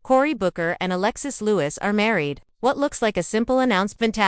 Cory Booker and Alexis Lewis are married. What looks like a simple announcement.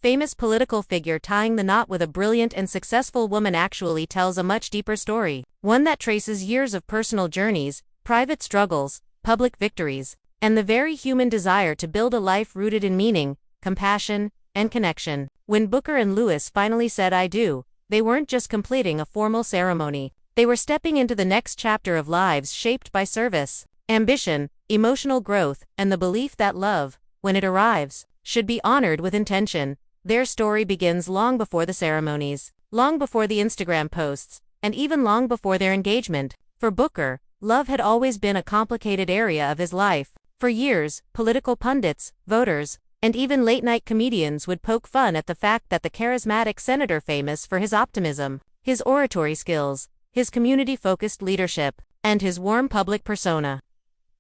Famous political figure tying the knot with a brilliant and successful woman actually tells a much deeper story. One that traces years of personal journeys, private struggles, public victories, and the very human desire to build a life rooted in meaning, compassion, and connection. When Booker and Lewis finally said "I do," they weren't just completing a formal ceremony. They were stepping into the next chapter of lives shaped by service, ambition, emotional growth, and the belief that love, when it arrives, should be honored with intention. Their story begins long before the ceremonies, long before the Instagram posts, and even long before their engagement. For Booker, love had always been a complicated area of his life. For years, political pundits, voters, and even late-night comedians would poke fun at the fact that the charismatic senator, famous for his optimism, his oratory skills, his community-focused leadership, and his warm public persona,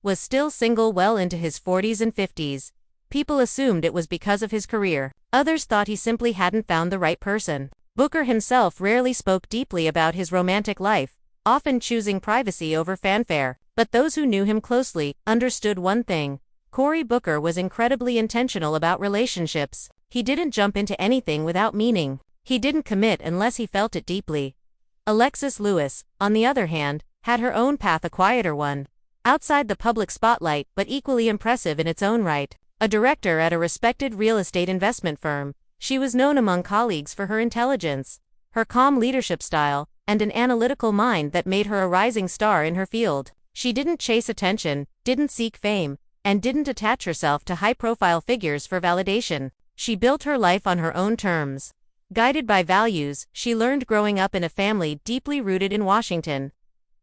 was still single well into his 40s and 50s. People assumed it was because of his career. Others thought he simply hadn't found the right person. Booker himself rarely spoke deeply about his romantic life, often choosing privacy over fanfare. But those who knew him closely understood one thing: Cory Booker was incredibly intentional about relationships. He didn't jump into anything without meaning. He didn't commit unless he felt it deeply. Alexis Lewis, on the other hand, had her own path, a quieter one, outside the public spotlight but equally impressive in its own right. A director at a respected real estate investment firm, she was known among colleagues for her intelligence, her calm leadership style, and an analytical mind that made her a rising star in her field. She didn't chase attention, didn't seek fame, and didn't attach herself to high-profile figures for validation. She built her life on her own terms. Guided by values she learned growing up in a family deeply rooted in Washington,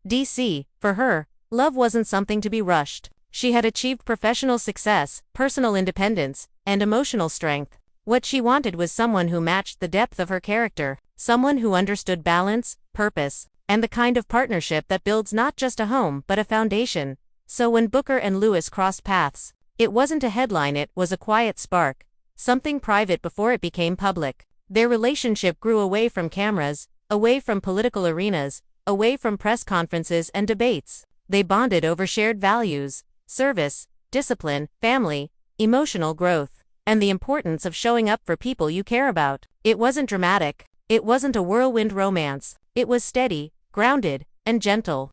D.C., for her, love wasn't something to be rushed. She had achieved professional success, personal independence, and emotional strength. What she wanted was someone who matched the depth of her character, someone who understood balance, purpose, and the kind of partnership that builds not just a home but a foundation. So when Booker and Lewis crossed paths, it wasn't a headline, it was a quiet spark, something private before it became public. Their relationship grew away from cameras, away from political arenas, away from press conferences and debates. They bonded over shared values: service, discipline, family, emotional growth, and the importance of showing up for people you care about. It wasn't dramatic. It wasn't a whirlwind romance. It was steady, grounded, and gentle.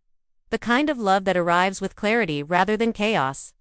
The kind of love that arrives with clarity rather than chaos.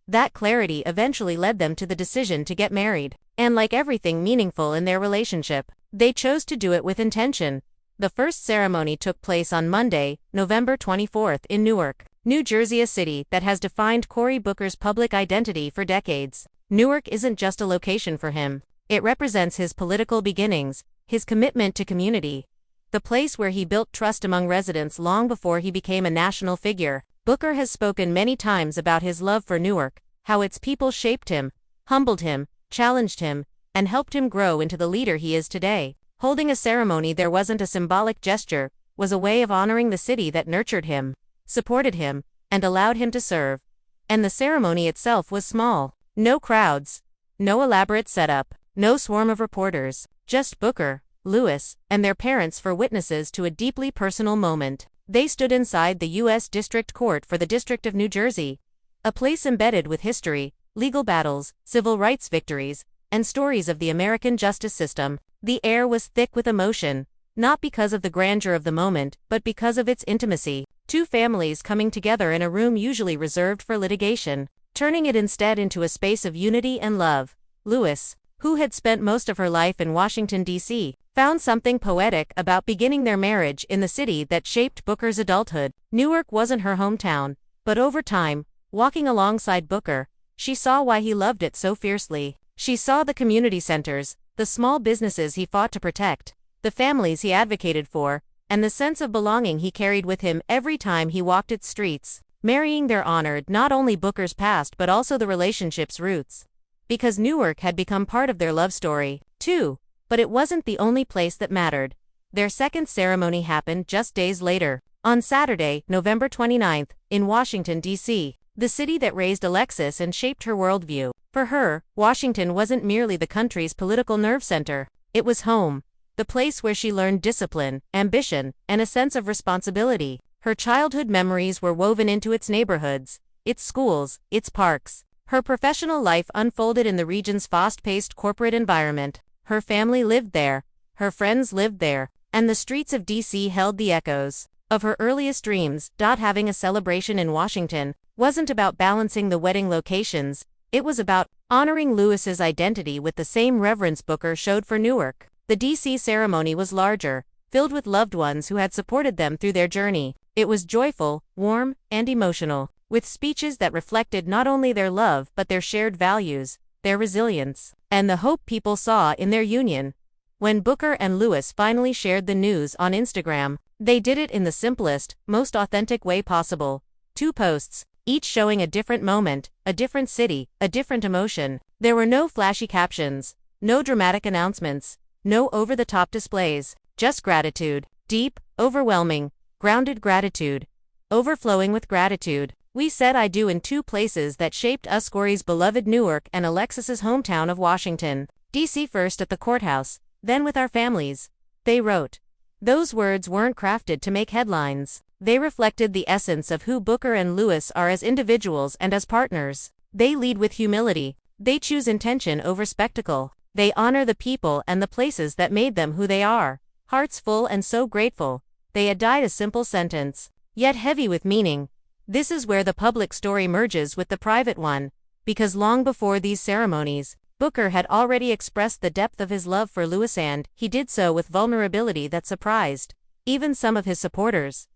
That clarity eventually led them to the decision to get married. And like everything meaningful in their relationship, they chose to do it with intention. The first ceremony took place on Monday, November 24th in Newark, New Jersey, a city that has defined Cory Booker's public identity for decades. Newark isn't just a location for him. It represents his political beginnings, his commitment to community, the place where he built trust among residents long before he became a national figure. Booker has spoken many times about his love for Newark, how its people shaped him, humbled him, challenged him, and helped him grow into the leader he is today. Holding a ceremony there wasn't a symbolic gesture, was a way of honoring the city that nurtured him, supported him, and allowed him to serve. And the ceremony itself was small. No crowds, no elaborate setup, no swarm of reporters, just Booker, Lewis, and their parents for witnesses to a deeply personal moment. They stood inside the U.S. District Court for the District of New Jersey, a place embedded with history, legal battles, civil rights victories, and stories of the American justice system. The air was thick with emotion, not because of the grandeur of the moment, but because of its intimacy. Two families coming together in a room usually reserved for litigation, turning it instead into a space of unity and love. Lewis, who had spent most of her life in Washington, D.C., found something poetic about beginning their marriage in the city that shaped Booker's adulthood. Newark wasn't her hometown, but over time, walking alongside Booker, she saw why he loved it so fiercely. She saw the community centers, the small businesses he fought to protect, the families he advocated for, and the sense of belonging he carried with him every time he walked its streets. Marrying there honored not only Booker's past but also the relationship's roots. Because Newark had become part of their love story, too. But it wasn't the only place that mattered. Their second ceremony happened just days later, on Saturday, November 29th, in Washington, D.C., the city that raised Alexis and shaped her worldview. For her, Washington wasn't merely the country's political nerve center. It was home, the place where she learned discipline, ambition, and a sense of responsibility. Her childhood memories were woven into its neighborhoods, its schools, its parks. Her professional life unfolded in the region's fast-paced corporate environment. Her family lived there, her friends lived there, and the streets of D.C. held the echoes of her earliest dreams. Having a celebration in Washington wasn't about balancing the wedding locations, it was about honoring Lewis's identity with the same reverence Booker showed for Newark. The D.C. ceremony was larger, filled with loved ones who had supported them through their journey. It was joyful, warm, and emotional, with speeches that reflected not only their love but their shared values, their resilience, and the hope people saw in their union. When Booker and Lewis finally shared the news on Instagram, they did it in the simplest, most authentic way possible. 2 posts, each showing a different moment, a different city, a different emotion. There were no flashy captions, no dramatic announcements, no over-the-top displays, just gratitude, deep, overwhelming, grounded gratitude, overflowing with gratitude. We said I do in 2 places that shaped us, Cory's beloved Newark and Alexis's hometown of Washington, D.C. First at the courthouse, then with our families, they wrote. Those words weren't crafted to make headlines. They reflected the essence of who Booker and Lewis are as individuals and as partners. They lead with humility. They choose intention over spectacle. They honor the people and the places that made them who they are. Hearts full and so grateful. They had died a simple sentence, yet heavy with meaning. This is where the public story merges with the private one, because long before these ceremonies, Booker had already expressed the depth of his love for Lewis, and he did so with vulnerability that surprised even some of his supporters.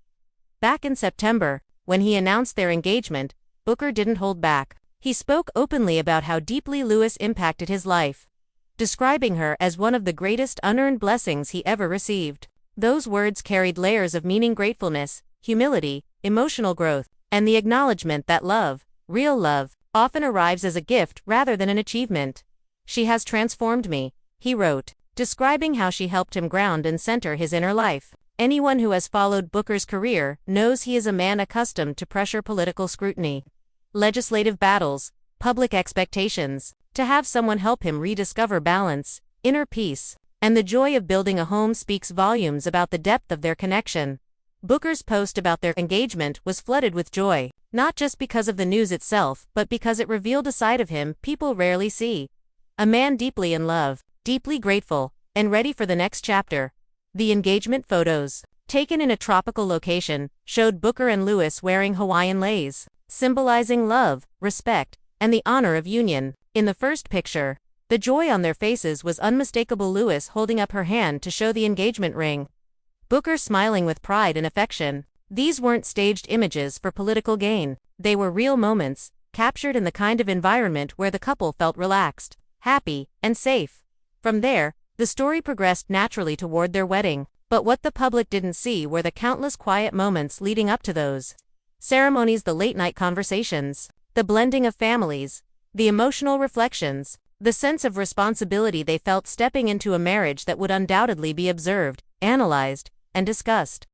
Back in September, when he announced their engagement, Booker didn't hold back. He spoke openly about how deeply Lewis impacted his life, describing her as one of the greatest unearned blessings he ever received. Those words carried layers of meaning: gratefulness, humility, emotional growth, and the acknowledgement that love, real love, often arrives as a gift rather than an achievement. She has transformed me, he wrote, describing how she helped him ground and center his inner life. Anyone who has followed Booker's career knows he is a man accustomed to pressure, political scrutiny, legislative battles, public expectations. To have someone help him rediscover balance, inner peace, and the joy of building a home speaks volumes about the depth of their connection. Booker's post about their engagement was flooded with joy, not just because of the news itself, but because it revealed a side of him people rarely see. A man deeply in love, deeply grateful, and ready for the next chapter. The engagement photos, taken in a tropical location, showed Booker and Lewis wearing Hawaiian leis, symbolizing love, respect, and the honor of union. In the first picture, the joy on their faces was unmistakable, Lewis holding up her hand to show the engagement ring, Booker smiling with pride and affection. These weren't staged images for political gain. They were real moments, captured in the kind of environment where the couple felt relaxed, happy, and safe. From there, the story progressed naturally toward their wedding. But what the public didn't see were the countless quiet moments leading up to those ceremonies, the late-night conversations, the blending of families, the emotional reflections, the sense of responsibility they felt stepping into a marriage that would undoubtedly be observed, analyzed, and discussed.